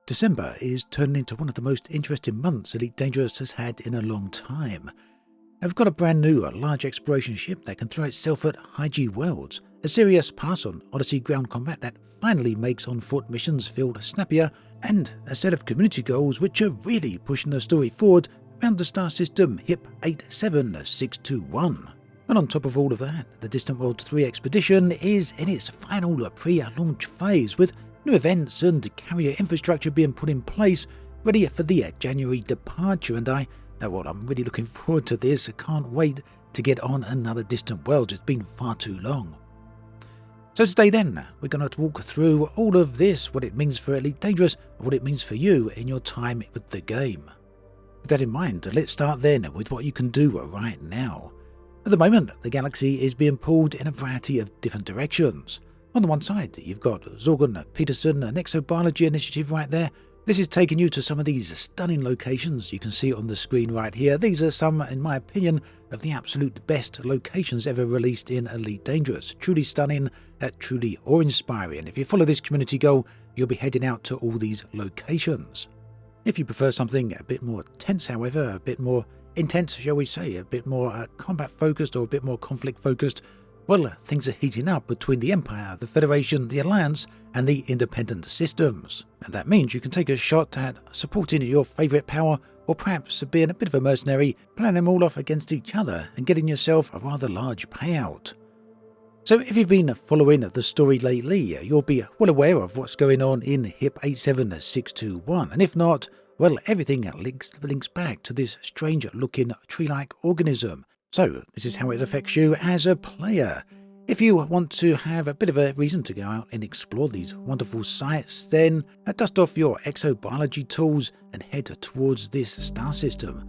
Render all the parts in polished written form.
December is turning into one of the most interesting months Elite Dangerous has had in a long time. Now we've got a brand new large exploration ship that can throw itself at high G worlds, a serious pass on Odyssey ground combat that finally makes on-foot missions feel snappier, and a set of community goals which are really pushing the story forward around the star system HIP 87621. And on top of all of that, the Distant Worlds 3 expedition is in its final pre-launch phase, with new events and carrier infrastructure being put in place, ready for the January departure, and I'm really looking forward to this. I can't wait to get on another Distant Worlds. It's been far too long. So today then, we're going to walk through all of this, what it means for Elite Dangerous, and what it means for you in your time with the game. With that in mind, let's start then with what you can do right now. At the moment, the galaxy is being pulled in a variety of different directions. On the one side, you've got Zorgon Peterson, an exobiology initiative right there. This is taking you to some of these stunning locations. You can see it on the screen right here. These are some, in my opinion, of the absolute best locations ever released in Elite Dangerous. Truly stunning, truly awe-inspiring. If you follow this community goal, you'll be heading out to all these locations. If you prefer something a bit more tense, however, a bit more intense, shall we say, a bit more combat-focused or a bit more conflict-focused, well, things are heating up between the Empire, the Federation, the Alliance, and the independent systems. And that means you can take a shot at supporting your favourite power, or perhaps being a bit of a mercenary, playing them all off against each other and getting yourself a rather large payout. So if you've been following the story lately, you'll be well aware of what's going on in HIP 87621, and if not, well, everything links back to this strange-looking tree-like organism. So this is how it affects you as a player. If you want to have a bit of a reason to go out and explore these wonderful sites, then dust off your exobiology tools and head towards this star system.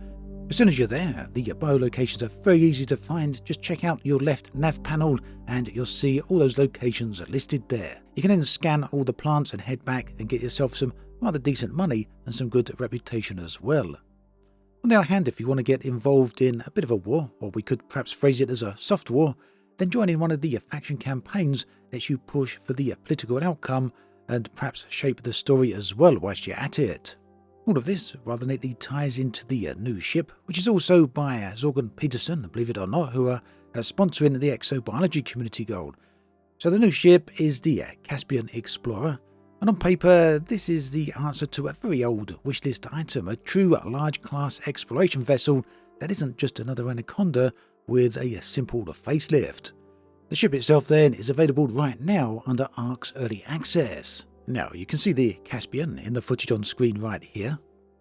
As soon as you're there, the biolocations are very easy to find. Just check out your left nav panel and you'll see all those locations listed there. You can then scan all the plants and head back and get yourself some rather decent money and some good reputation as well. On the other hand, if you want to get involved in a bit of a war, or we could perhaps phrase it as a soft war, then joining one of the faction campaigns lets you push for the political outcome and perhaps shape the story as well whilst you're at it. All of this rather neatly ties into the new ship, which is also by Zorgon Peterson, believe it or not, who are sponsoring the exobiology community goal. So the new ship is the Caspian Explorer. And on paper, this is the answer to a very old wishlist item, a true large-class exploration vessel that isn't just another Anaconda with a simple facelift. The ship itself then is available right now under ARC's Early Access. Now, you can see the Caspian in the footage on screen right here.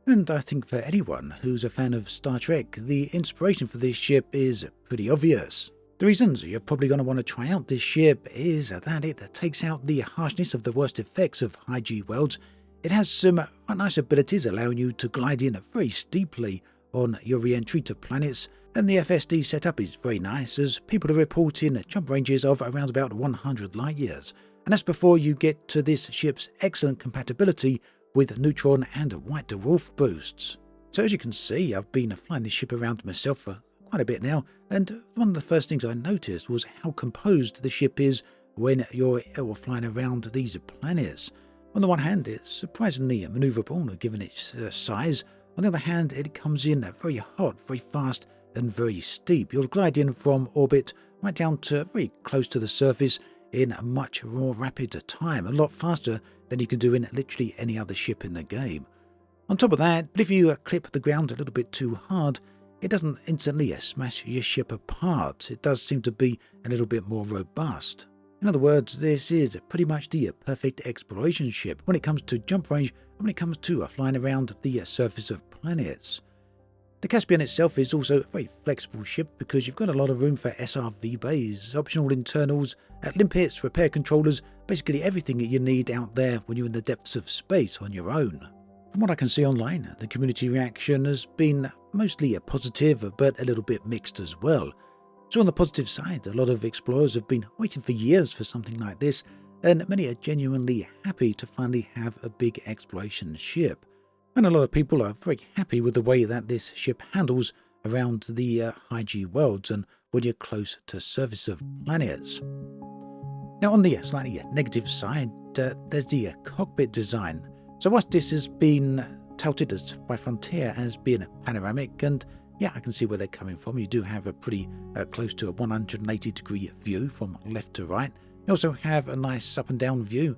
And I think for anyone who's a fan of Star Trek, the inspiration for this ship is pretty obvious. The reasons you're probably going to want to try out this ship is that it takes out the harshness of the worst effects of high G worlds. It has some nice abilities allowing you to glide in very steeply on your re-entry to planets, and the FSD setup is very nice as people are reporting jump ranges of around about 100 light years, and that's before you get to this ship's excellent compatibility with neutron and white dwarf boosts. So as you can see, I've been flying this ship around myself for quite a bit now, and one of the first things I noticed was how composed the ship is when you're flying around these planets. On the one hand, it's surprisingly maneuverable given its size. On the other hand, it comes in very hot, very fast, and very steep. You'll glide in from orbit right down to very close to the surface in a much more rapid time, a lot faster than you can do in literally any other ship in the game. On top of that, if you clip the ground a little bit too hard, it doesn't instantly smash your ship apart. It does seem to be a little bit more robust. In other words, this is pretty much the perfect exploration ship when it comes to jump range and when it comes to flying around the surface of planets. The Caspian itself is also a very flexible ship because you've got a lot of room for SRV bays, optional internals, limpets, repair controllers, basically everything that you need out there when you're in the depths of space on your own. From what I can see online, the community reaction has been mostly positive, but a little bit mixed as well. So on the positive side, a lot of explorers have been waiting for years for something like this, and many are genuinely happy to finally have a big exploration ship. And a lot of people are very happy with the way that this ship handles around the high G worlds and when you're close to surface of planets. Now on the slightly negative side, there's the cockpit design. So whilst this has been touted by Frontier as being panoramic, and yeah, I can see where they're coming from. You do have a pretty close to a 180-degree view from left to right. You also have a nice up and down view.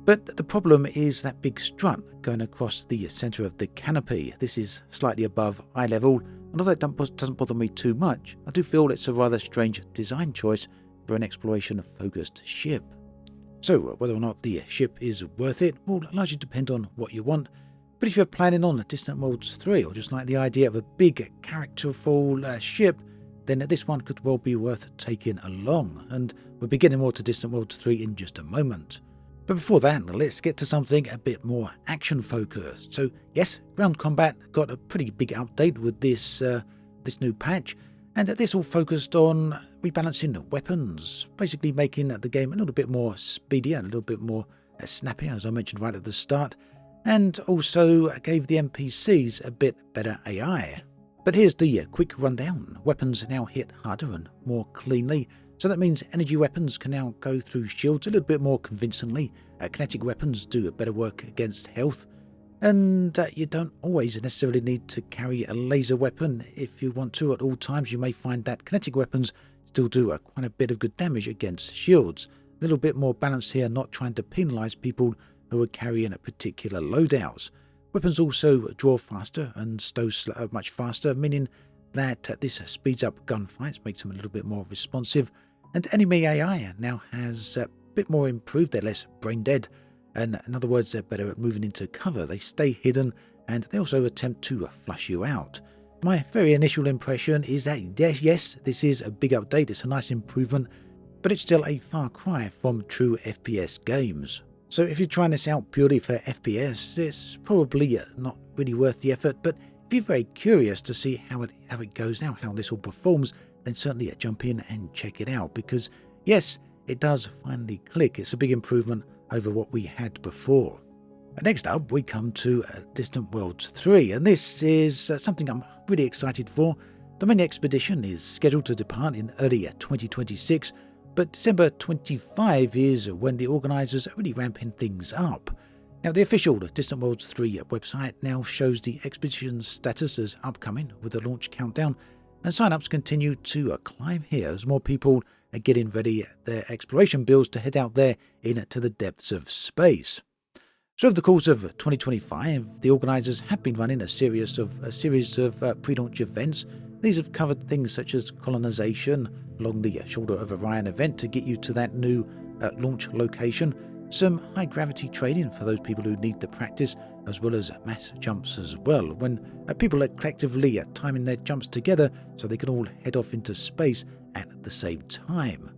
But the problem is that big strut going across the centre of the canopy. This is slightly above eye level, and although it doesn't bother me too much, I do feel it's a rather strange design choice for an exploration-focused ship. So whether or not the ship is worth it will largely depend on what you want. But if you're planning on Distant Worlds 3 or just like the idea of a big, characterful ship, then this one could well be worth taking along. And we'll be getting more to Distant Worlds 3 in just a moment. But before that, let's get to something a bit more action-focused. So yes, ground combat got a pretty big update with this new patch, and this all focused on rebalancing weapons, basically making the game a little bit more speedier, a little bit more snappier, as I mentioned right at the start, and also gave the NPCs a bit better AI. But here's the quick rundown. Weapons now hit harder and more cleanly, so that means energy weapons can now go through shields a little bit more convincingly. Kinetic weapons do better work against health, and you don't always necessarily need to carry a laser weapon if you want to at all times. You may find that kinetic weapons still do quite a bit of good damage against shields. A little bit more balance here, not trying to penalise people who are carrying particular loadouts. Weapons also draw faster and stow much faster, meaning that this speeds up gunfights, makes them a little bit more responsive, and enemy AI now has a bit more improved. They're less brain dead, and in other words, they're better at moving into cover. They stay hidden, and they also attempt to flush you out. My very initial impression is that yes, this is a big update, it's a nice improvement, but it's still a far cry from true FPS games. So if you're trying this out purely for FPS, it's probably not really worth the effort, but if you're very curious to see how it goes now, how this all performs, then certainly jump in and check it out, because yes, it does finally click. It's a big improvement over what we had before. Next up, we come to Distant Worlds 3, and this is something I'm really excited for. The main expedition is scheduled to depart in early 2026, but December 25 is when the organisers are really ramping things up. Now, the official Distant Worlds 3 website now shows the expedition's status as upcoming with the launch countdown, and sign-ups continue to climb here as more people are getting ready their exploration builds to head out there into the depths of space. So over the course of 2025, the organisers have been running a series of pre-launch events. These have covered things such as colonisation along the Shoulder of Orion event to get you to that new launch location, some high-gravity training for those people who need the practice, as well as mass jumps as well, when people are collectively timing their jumps together so they can all head off into space at the same time.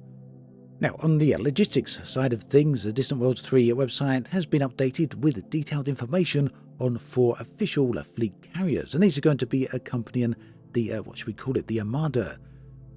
Now, on the logistics side of things, the Distant Worlds 3 website has been updated with detailed information on 4 official fleet carriers, and these are going to be accompanying the, the Armada.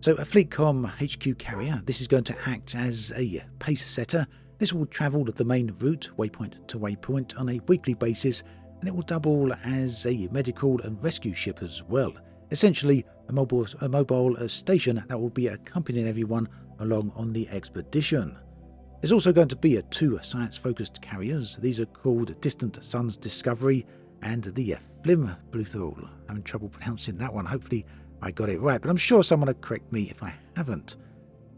So a Fleetcom HQ carrier, this is going to act as a pace setter. This will travel the main route, waypoint to waypoint, on a weekly basis, and it will double as a medical and rescue ship as well. Essentially, a mobile station that will be accompanying everyone along on the expedition. There's also going to be 2 science-focused carriers. These are called Distant Suns Discovery and the Flimblethul. I'm having trouble pronouncing that one. Hopefully I got it right, but I'm sure someone will correct me if I haven't.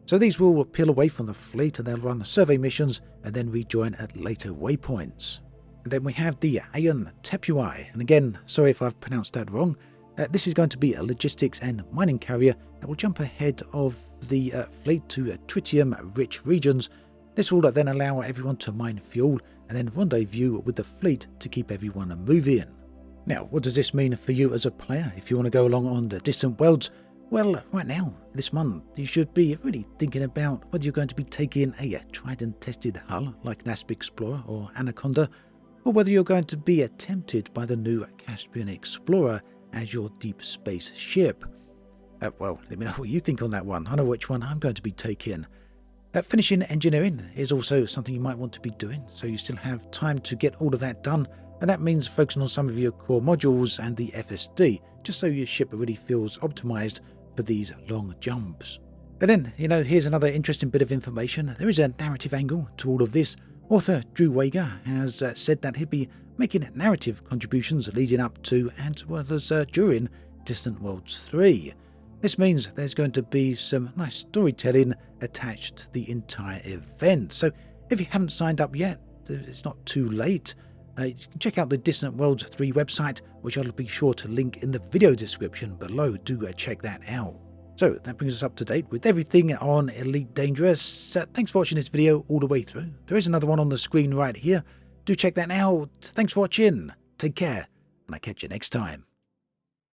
So these will peel away from the fleet and they'll run survey missions and then rejoin at later waypoints. And then we have the Aeon Tepui, and again, sorry if I've pronounced that wrong. This is going to be a logistics and mining carrier that will jump ahead of the fleet to tritium-rich regions. This will then allow everyone to mine fuel and then rendezvous with the fleet to keep everyone moving. Now, what does this mean for you as a player if you want to go along on the Distant Worlds? Well, right now, this month, you should be really thinking about whether you're going to be taking a tried and tested hull like Caspian Explorer or Anaconda, or whether you're going to be tempted by the new Caspian Explorer as your deep space ship. Well, let me know what you think on that one. I know which one I'm going to be taking. Finishing engineering is also something you might want to be doing, so you still have time to get all of that done, and that means focusing on some of your core modules and the FSD, just so your ship really feels optimized for these long jumps. And then, here's another interesting bit of information. There is a narrative angle to all of this. Author Drew Wager has said that he'd be making narrative contributions leading up to and well as during Distant Worlds 3. This means there's going to be some nice storytelling attached to the entire event. So if you haven't signed up yet, it's not too late. You can check out the Distant Worlds 3 website, which I'll be sure to link in the video description below. Do check that out. So that brings us up to date with everything on Elite Dangerous. Thanks for watching this video all the way through. There is another one on the screen right here. Do check that out. Thanks for watching. Take care, and I'll catch you next time.